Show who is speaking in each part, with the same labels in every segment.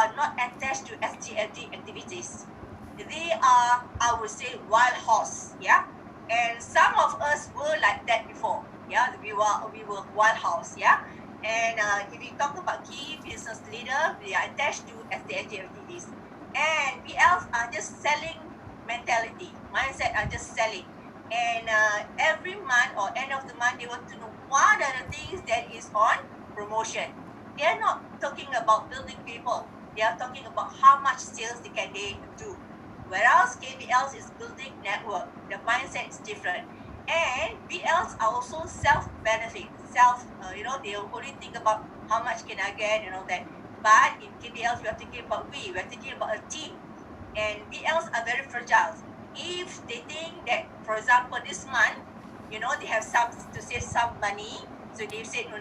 Speaker 1: are not attached to SDFG activities. They are, I would say, wild horse, yeah. And some of us were like that before, yeah. We were wild horse, yeah. And if we talk about key business leader, we are attached to SDFG activities. And BLs are just selling mentality, mindset are just selling. And every month or end of the month, they want to know what are the things that is on promotion. They are not talking about building people. They are talking about how much sales they do. Whereas KBLs is building network. The mindset is different. And BLs are also self-benefit. They only think about how much can I get and all that. But in KBLs, we are thinking about we are thinking about a team. And BLs are very fragile. If they think that, for example, this month, they have to save some money, so they said, no,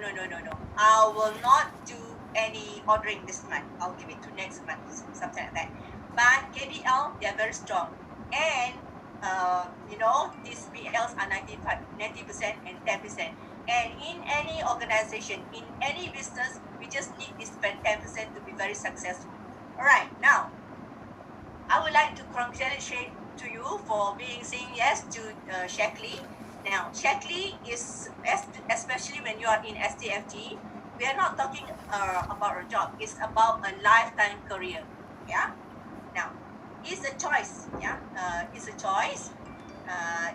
Speaker 1: I will not do any ordering this month. I'll give it to next month, something like that. But KBL, they are very strong. And, these BLs are 90% and 10%. And in any organization, in any business, we just need this 10% to be very successful. All right, now, I would like to congratulate to you for saying yes to Shaklee. Now, Shaklee is, especially when you are in SDFG, we are not talking about a job. It's about a lifetime career. Yeah. Now, it's a choice. Yeah. It's a choice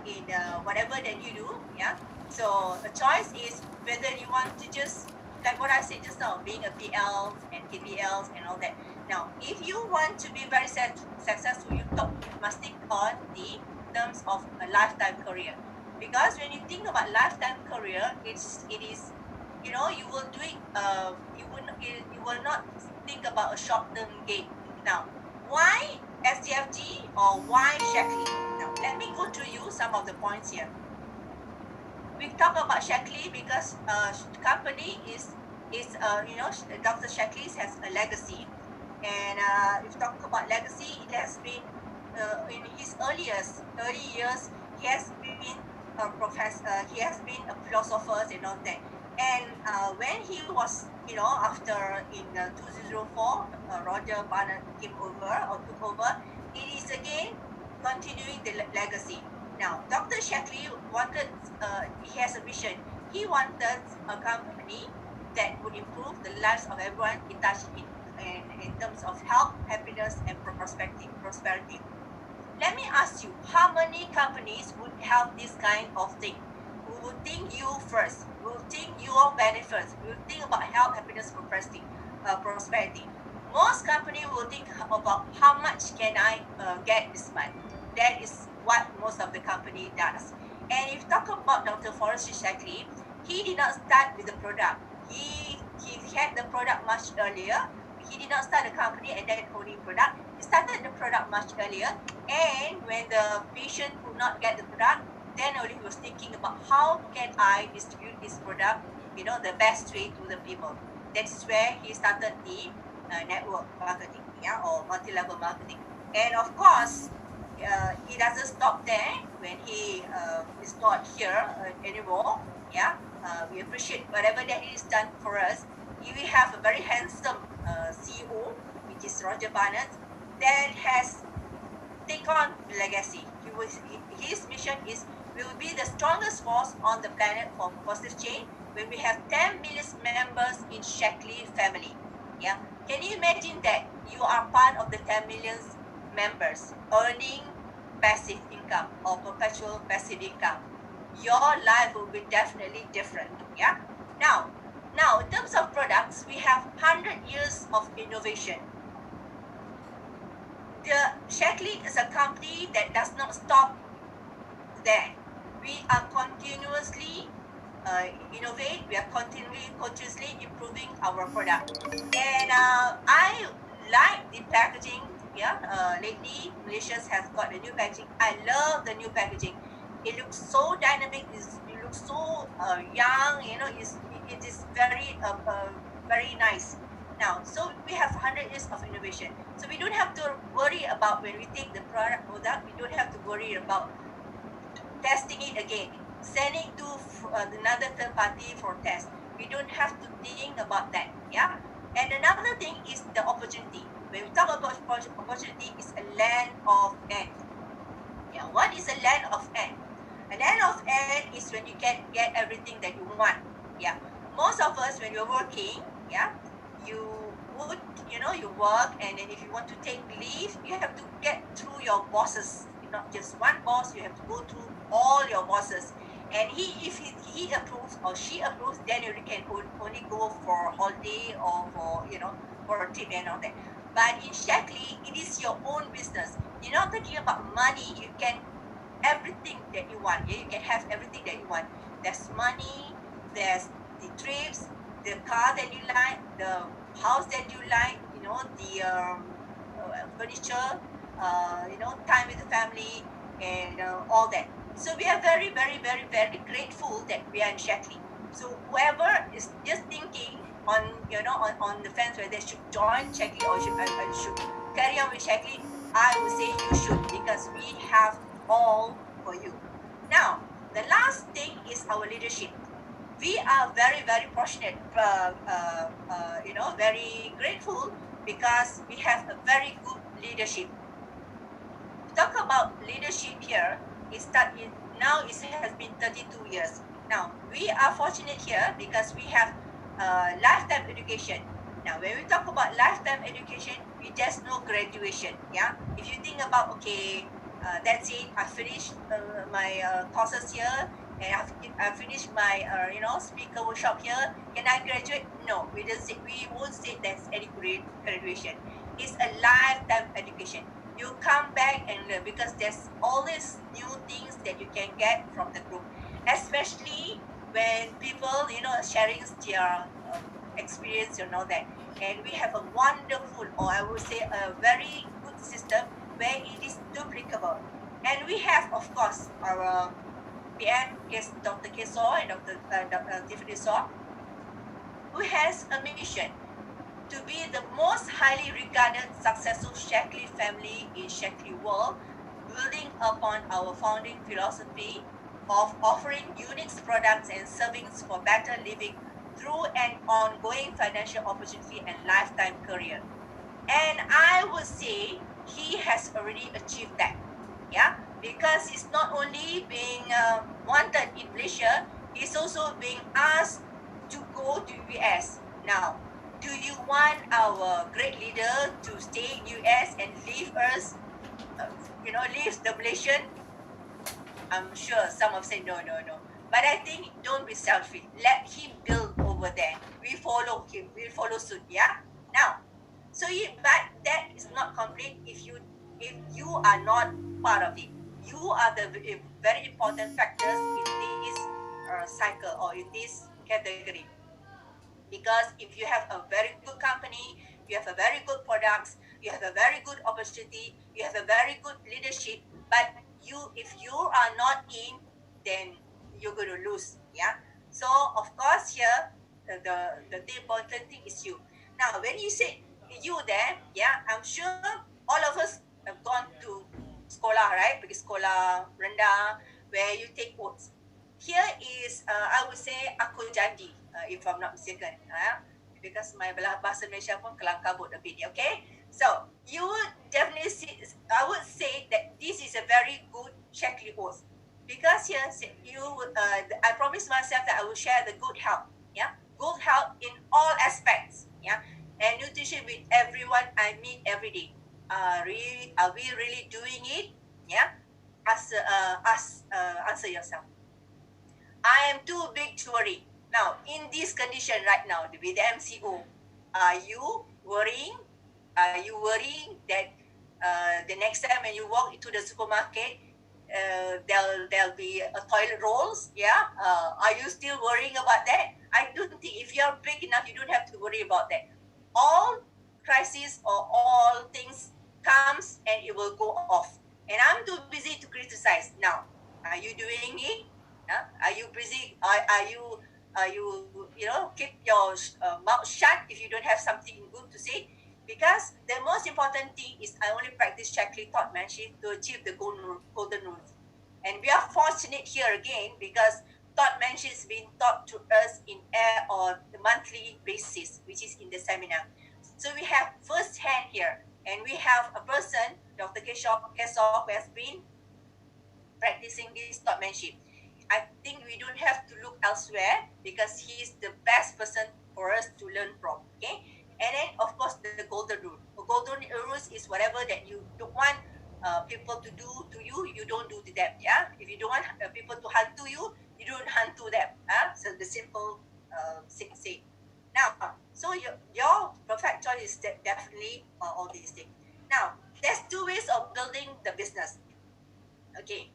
Speaker 1: in whatever that you do. Yeah. So the choice is whether you want to just, like what I said just now, being a PL and KPLs and all that. Now, if you want to be very successful, you must think on the terms of a lifetime career. Because when you think about lifetime career, it is, you will do it, you will not think about a short-term gain. Now, why SDFG or why Shaklee? Now, let me go through you some of the points here. We talk about Shaklee because company is Dr. Shaklee has a legacy. And if you talk about legacy, it has been in his early years, he has been a professor, he has been a philosopher and all that. And when he was, after in 2004, Roger Barnett came over or took over, it is again continuing the legacy. Now, Dr. Shaklee wanted, he has a vision. He wanted a company that would improve the lives of everyone in touch in terms of health, happiness, and prosperity. Let me ask you, how many companies would have this kind of thing? We would think you first. We would think your benefits. We would think about health, happiness, prosperity. Most companies will think about how much can I get this month. That is what most of the company does. And if you talk about Dr. Forrest Shaklee, he did not start with the product. He had the product much earlier. He did not start the company and then holding product. He started the product much earlier. And when the patient could not get the product, then only he was thinking about how can I distribute this product, the best way to the people. That's where he started the network marketing, or multi-level marketing. And of course, he doesn't stop there when he is not here anymore. We appreciate whatever that he has done for us. We have a very handsome CEO, which is Roger Barnett, that has taken on the legacy. His mission is, we will be the strongest force on the planet for positive change when we have 10 million members in Shaklee family. Can you imagine that you are part of the 10 million members earning passive income or perpetual passive income? Your life will be definitely different. Now, in terms of products, we have 100 years of innovation. The Shaklee is a company that does not stop there. We are continuously innovate. We are continuously improving our product. And I like the packaging. Lately, Malaysia has got the new packaging. I love the new packaging. It looks so dynamic. It looks so young. It is very nice. Now, so we have 100 years of innovation. So we don't have to worry about when we take the product, we don't have to worry about testing it again, sending to another third party for test. We don't have to think about that. And another thing is the opportunity. when we talk about opportunity, it's a land of end. Yeah, what is a land of end? A land of end is when you can get everything that you want. Yeah, most of us when you're working, yeah, you would, you work, and then if you want to take leave, you have to get through your bosses. Not just one boss, you have to go through all your bosses. And if he approves or she approves, then you can only go for holiday or for a trip and all that. But in Shaklee, it is your own business. You're not talking about money. You can everything that you want. Yeah, you can have everything that you want. There's money, there's the trips, the car that you like, the house that you like, the furniture, time with the family, and all that. So we are very, very, very, very grateful that we are in Shaklee. So whoever is just thinking on the fence whether they should join Shaklee or should carry on with Shaklee, I would say you should, because we have all for you. Now, the last thing is our leadership. We are very, very fortunate, very grateful, because we have a very good leadership. Talk about leadership here, now it has been 32 years. Now, we are fortunate here because we have lifetime education. Now, when we talk about lifetime education, we just know graduation. Yeah, if you think about, okay, that's it, I finished my courses here, and I've finished my speaker workshop here, can I graduate? No, we won't say that's any graduation. It's a lifetime education. You come back and learn, because there's always new things that you can get from the group, especially when people sharing their experience and all that. And we have a wonderful, or I would say a very good system where it is duplicable. And we have, of course, our PM, Dr. Keso and Dr. Tiffany Saw, who has a mission to be the most highly regarded successful Shaklee family in Shaklee world, building upon our founding philosophy of offering unique products and servings for better living through an ongoing financial opportunity and lifetime career. And I would say he has already achieved that. Yeah, because he's not only being wanted in Malaysia, he's also being asked to go to US. Now, do you want our great leader to stay in US and leave us, leave the Malaysian? I'm sure some have said no. But I think don't be selfish. Let him build over there. We follow him. We follow suit. Yeah. Now, but that is not complete if you are not part of it. You are the very important factors in this cycle or in this category. Because if you have a very good company, you have a very good products, you have a very good opportunity, you have a very good leadership, but if you are not in, then you're going to lose. Yeah. So of course here, the important thing is you. Now when you say you there, yeah, I'm sure all of us have gone to sekolah, right? Pergi sekolah rendah where you take oaths. Here is, I would say, aku janji, if I'm not mistaken. Because my bahasa Malaysia pun kelang kabut a bit, okay? So, you would definitely see, I would say that this is a very good Shaklee oath. Because here, I promised myself that I will share the good health, yeah? Good health in all aspects, yeah? And nutrition with everyone I meet every day. Are we really doing it? Yeah? Answer yourself. I am too big to worry. Now, in this condition right now, with the MCO, are you worrying? Are you worrying that the next time when you walk into the supermarket, there'll be a toilet rolls? Yeah. Are you still worrying about that? I don't think if you're big enough, you don't have to worry about that. All crises or all things comes and it will go off. And I'm too busy to criticize. Now, are you doing it? Are you busy? Are you keep your mouth shut if you don't have something good to say? Because the most important thing is I only practice Shaklee thought mentorship to achieve the golden rules. And we are fortunate here again because thought mentorship is being taught to us in air on the monthly basis, which is in the seminar. So we have first hand here And we have a person, Dr. Keshaw, who has been practicing this topmanship. I think we don't have to look elsewhere because he's the best person for us to learn from. Okay, and then of course the golden rule. The golden rules is whatever that you don't want people to do to you, you don't do to them. Yeah, if you don't want people to hunt to you, you don't hunt to them. So the simple say. Now, so your perfect choice is definitely all these things. Now, there's two ways of building the business. Okay.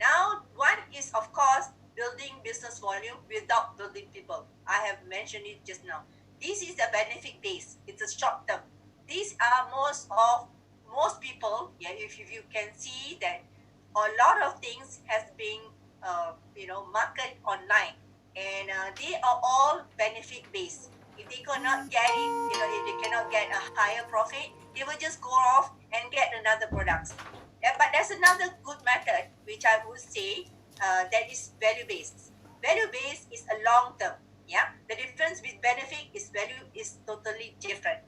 Speaker 1: Now, one is, of course, building business volume without building people. I have mentioned it just now. This is a benefit base. It's a short term. These are most people. Yeah, if you can see that a lot of things has been market online, and they are all benefit based. If they cannot get it, if they cannot get a higher profit, they will just go off and get another product. Yeah, but there's another good method, which I would say that is value-based. Value-based is a long-term. Yeah, the difference with benefit is value is totally different.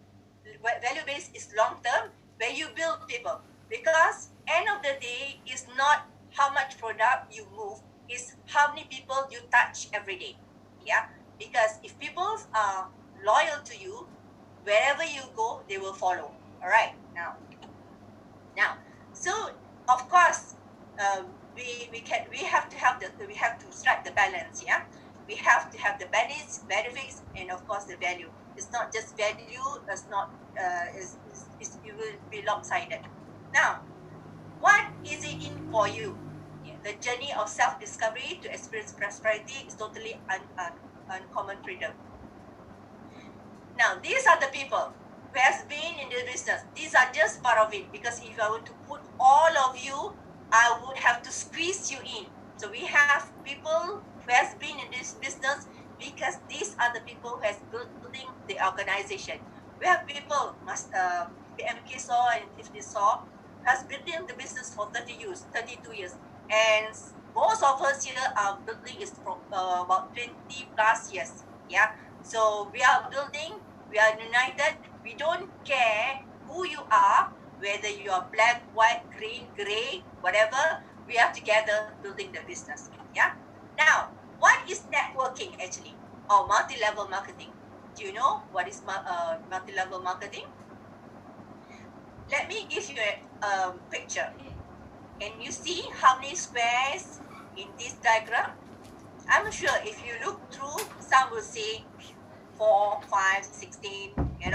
Speaker 1: Value-based is long-term, where you build people. Because end of the day is not how much product you move, is how many people you touch every day. Yeah, because if people are loyal to you, wherever you go, they will follow. All right, now, so of course, we have to have we have to strike the balance. Yeah, we have to have the benefits, and of course the value. It's not just value. It's not. It will be lopsided. Now, what is it in for you? Yeah, the journey of self-discovery to experience prosperity is totally uncommon freedom. Now, these are the people who has been in the business. These are just part of it, because if I were to put all of you, I would have to squeeze you in. So we have people who has been in this business, because these are the people who has building the organization. We have people, PMK saw and Tiffany saw, has been in the business for 32 years. And most of us here are building is from about 20 plus years. Yeah. So we are building, we are united. We don't care who you are, whether you are black, white, green, gray, whatever. We are together building the business. Yeah. Now, what is networking actually, or multi-level marketing? Do you know what is multi-level marketing? Let me give you a picture. Can you see how many squares in this diagram? I'm sure if you look through, some will say 4, 5, 16, and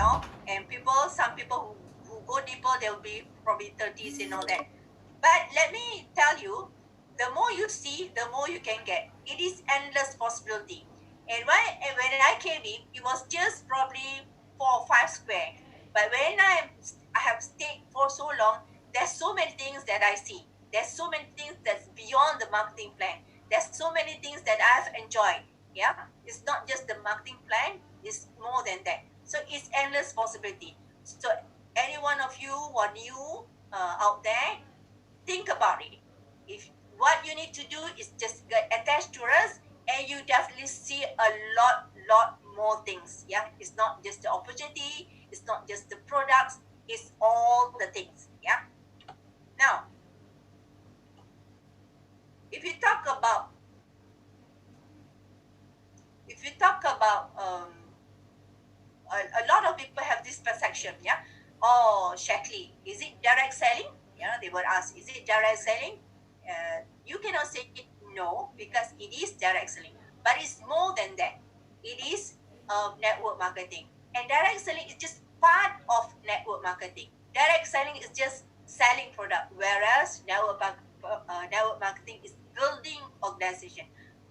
Speaker 1: some people who go deeper, they'll be probably 30s and all that. But let me tell you, the more you see, the more you can get. It is endless possibility. And when I came in, it was just probably 4 or 5 square. But when I have stayed for so long, there's so many things that I see. There's so many things that's beyond the marketing plan. There's so many things that I've enjoyed. Yeah, it's not just the marketing plan, it's more than that. So it's endless possibility. So any one of you who are new out there, think about it. If what you need to do is just get attached to us, and you definitely see a lot more things. Yeah, it's not just the opportunity, it's not just the products, it's all the things. Yeah. Now, if you talk about a lot of people have this perception. Yeah, oh, Shaklee, is it direct selling? Yeah, they would ask, is it direct selling? You cannot say it no, because it is direct selling, but it's more than that. It is network marketing, and direct selling is just part of network marketing. Direct selling is just selling product, whereas network marketing is building organization,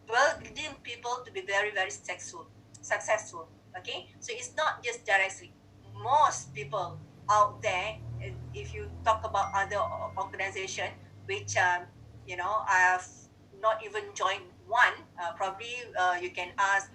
Speaker 1: building people to be very, very successful. Okay, so it's not just direct selling. Most people out there, if you talk about other organization, which I have not even joined one. Probably you can ask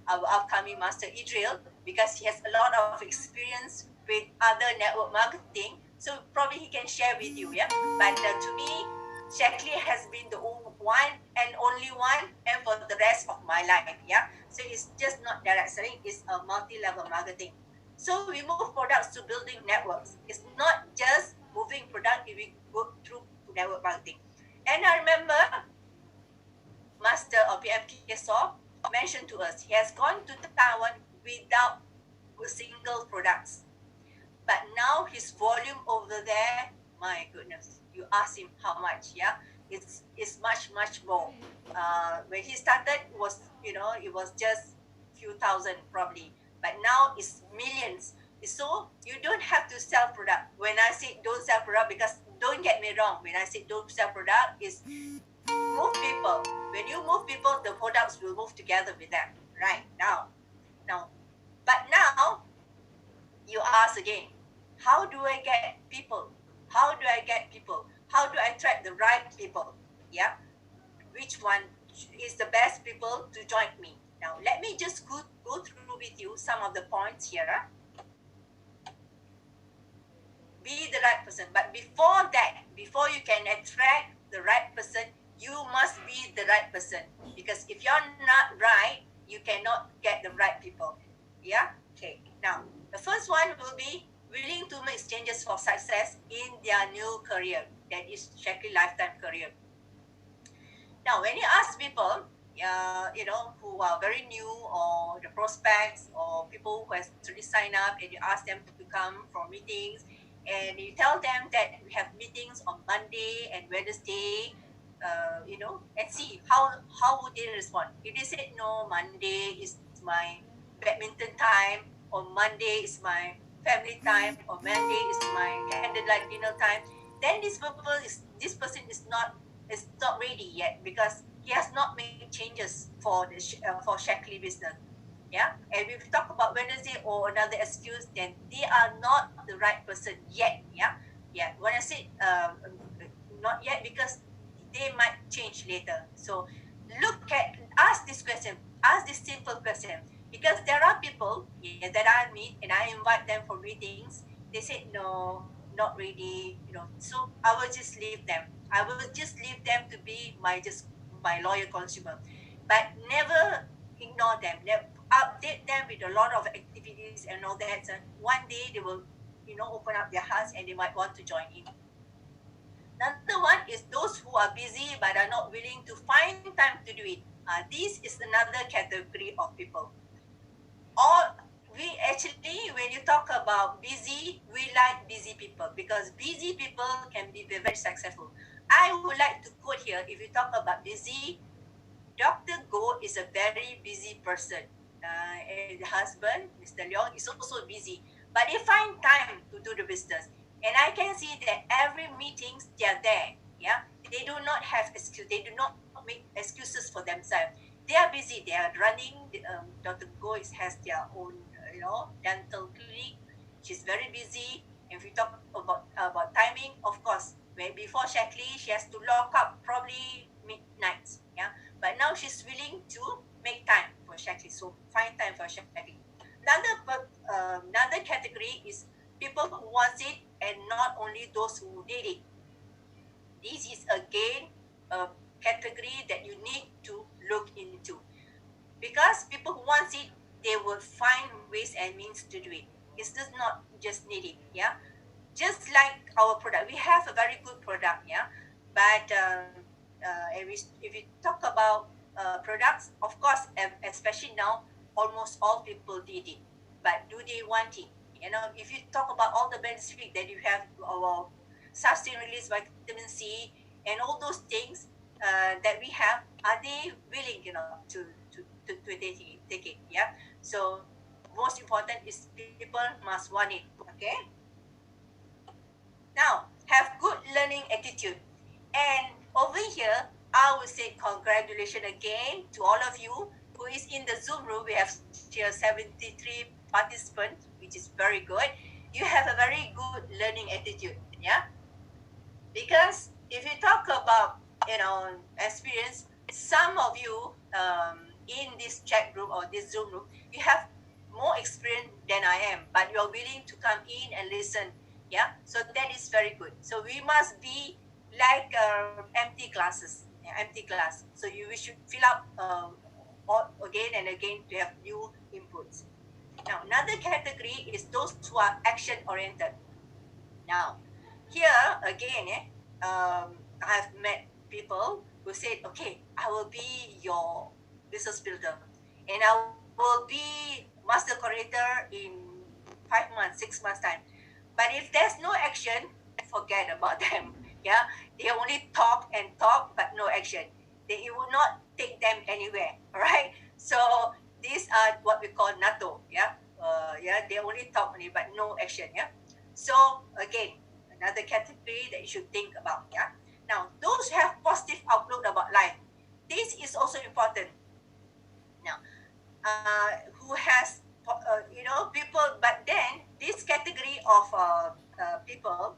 Speaker 1: our upcoming master Idril, because he has a lot of experience with other network marketing. So probably he can share with you. Yeah, but to me, Shaklee has been the one and only one, and for the rest of my life. Yeah, so it's just not direct selling; it's a multi-level marketing. So we move products to building networks. It's not his volume over there, my goodness, you ask him how much, yeah, it's much more. When he started, it was just few thousand probably, but now it's millions. So you don't have to sell product. When I say don't sell product, because don't get me wrong, when I say don't sell product, is move people. When you move people, the products will move together with them. Right now, but now you ask again, how do I get people? How do I get people? How do I attract the right people? Yeah, which one is the best people to join me? Now, let me just go through with you some of the points here. Be the right person. But before that, before you can attract the right person, you must be the right person. Because if you're not right, you cannot get the right people. Yeah? Okay. Now, the first one will be willing to make changes for success in their new career. That is Shaklee lifetime career. Now, when you ask people, who are very new, or the prospects, or people who has already signed up, and you ask them to come for meetings, and you tell them that we have meetings on Monday and Wednesday, and see how would they respond. If they said no, Monday is my badminton time, or Monday is my family time, or Monday is my candlelight dinner time, then this person is not ready yet, because he has not made changes for Shaklee business. Yeah, and if we talk about Wednesday or another excuse, then they are not the right person yet. Yeah. When I say not yet, because they might change later. So ask this question, ask this simple question, because there are people, yeah, that I meet and I invite them for meetings. They say no, not ready. So I will just leave them. I will just leave them to be my loyal consumer, but never ignore them. Update them with a lot of activities and all that. And one day they will, open up their hearts and they might want to join in. Another one is those who are busy but are not willing to find time to do it. This is another category of people. When you talk about busy, we like busy people, because busy people can be very successful. I would like to quote here, if you talk about busy, Dr. Go is a very busy person. And the husband, Mr. Leong, is also busy, but they find time to do the business. And I can see that every meetings they are there. Yeah, they do not have excuse. They do not make excuses for themselves. They are busy. They are running. Dr. Go has their own, dental clinic. She's very busy. If we talk about timing, of course, before Shaklee, she has to lock up probably midnight. Yeah, but now she's willing to make time for Shaklee. So find time for Shaklee. Another category is people who want it, and not only those who need it. This is again a category that you need to look into, because people who want it, they will find ways and means to do it. It's just not just need it. Yeah, just like our product, we have a very good product. Yeah, but if we talk about products, of course, especially now, almost all people need it, but do they want it? If you talk about all the benefits that you have, our sustained release vitamin C and all those things that we have, are they willing, to take it? Yeah. So most important is people must want it. Okay. Now, have good learning attitude. And over here, I will say congratulations again to all of you who is in the Zoom room. We have here 73 participants, which is very good. You have a very good learning attitude. Yeah. Because if you talk about, experience, some of you in this chat room or this Zoom room, you have more experience than I am, but you're willing to come in and listen. Yeah, so that is very good. So we must be like empty classes, empty class. So we should fill up again and again to have new inputs. Now, another category is those who are action oriented. Now, here again, I've met people who said, okay, I will be your business builder, and I will be master coordinator in 5 months, 6 months time. But if there's no action, forget about them. Yeah, they only talk and talk, but no action. It will not take them anywhere. All right. So these are what we call NATO. Yeah. Yeah. They only talk only, but no action. Yeah. So again, another category that you should think about. Yeah. Now, those who have positive outlook about life, this is also important. Now, who has people, but then this category of people,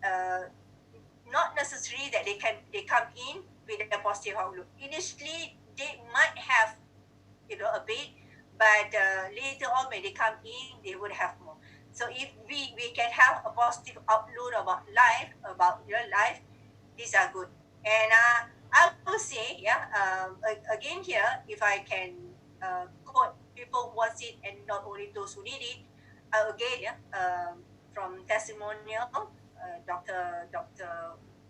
Speaker 1: uh, not necessary that they come in with a positive outlook. Initially, they might have a bit, but later on when they come in, they would have more. So if we can have a positive outlook about your life, these are good. And I will say, yeah, again here, if I can quote people who wants it and not only those who need it, again, yeah, from testimonial, Dr.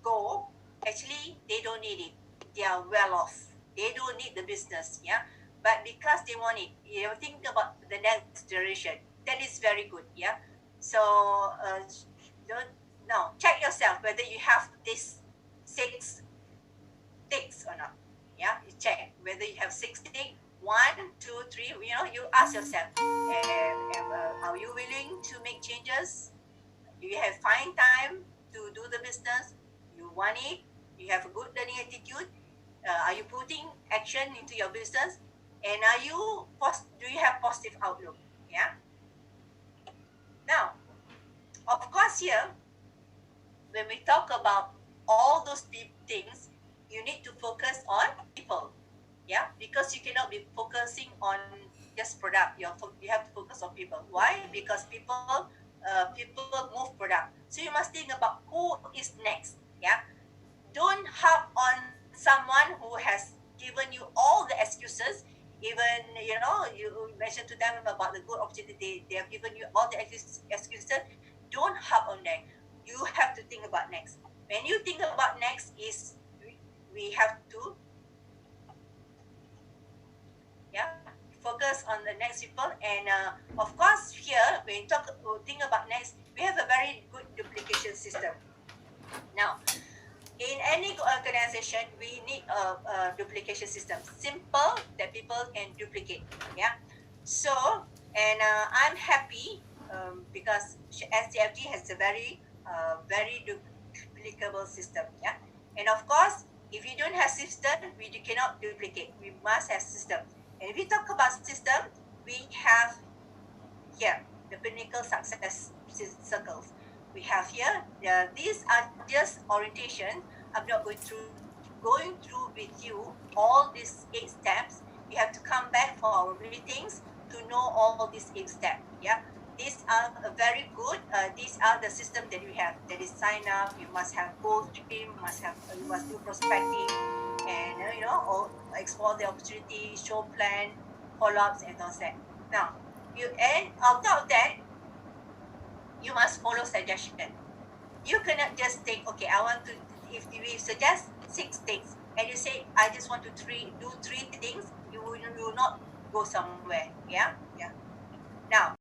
Speaker 1: Go, actually, they don't need it. They are well off. They don't need the business, yeah. But because they want it, think about the next generation. That is very good, yeah. So don't now check yourself whether you have this 6 ticks or not. Yeah, you check whether you have 6 ticks. 1, 2, 3. You ask yourself, are you willing to make changes? Do you have find time to do the business? You want it? You have a good learning attitude? Are you putting action into your business? And do you have positive outlook? Yeah. Now, of course, here when we talk about all those things, you need to focus on people. Yeah, because you cannot be focusing on just product. You have to focus on people. Why? Because people move product. So you must think about who is next. Yeah, don't harp on someone who has given you all the excuses. Even you mentioned to them about the good opportunity. They have given you all the excuses. Don't harp on them. You have to think about next. When you think about next, is we have to focus on the next people. And of course, here when you think about next, we have a very good duplication system. Now, in any organization, we need a duplication system, simple that people can duplicate. Yeah. So, and I'm happy because SDFG has a very duplicable system. Yeah. And of course, if you don't have system, we cannot duplicate. We must have system. And if we talk about system, we have here the pinnacle success circles. We have here, these are just orientation. I'm not going through with you all these 8 steps. We have to come back for our meetings to know all these 8 steps. Yeah, these are very good. These are the system that we have. That is sign up. You must have goal stream. You must do prospecting, and explore the opportunity, show plan, follow-ups, and all that. Now, and on top of that, you must follow suggestion. You cannot just think, okay, I want to. If we suggest 6 things, and you say, I just want to do 3 things, you will not go somewhere. Yeah. Now,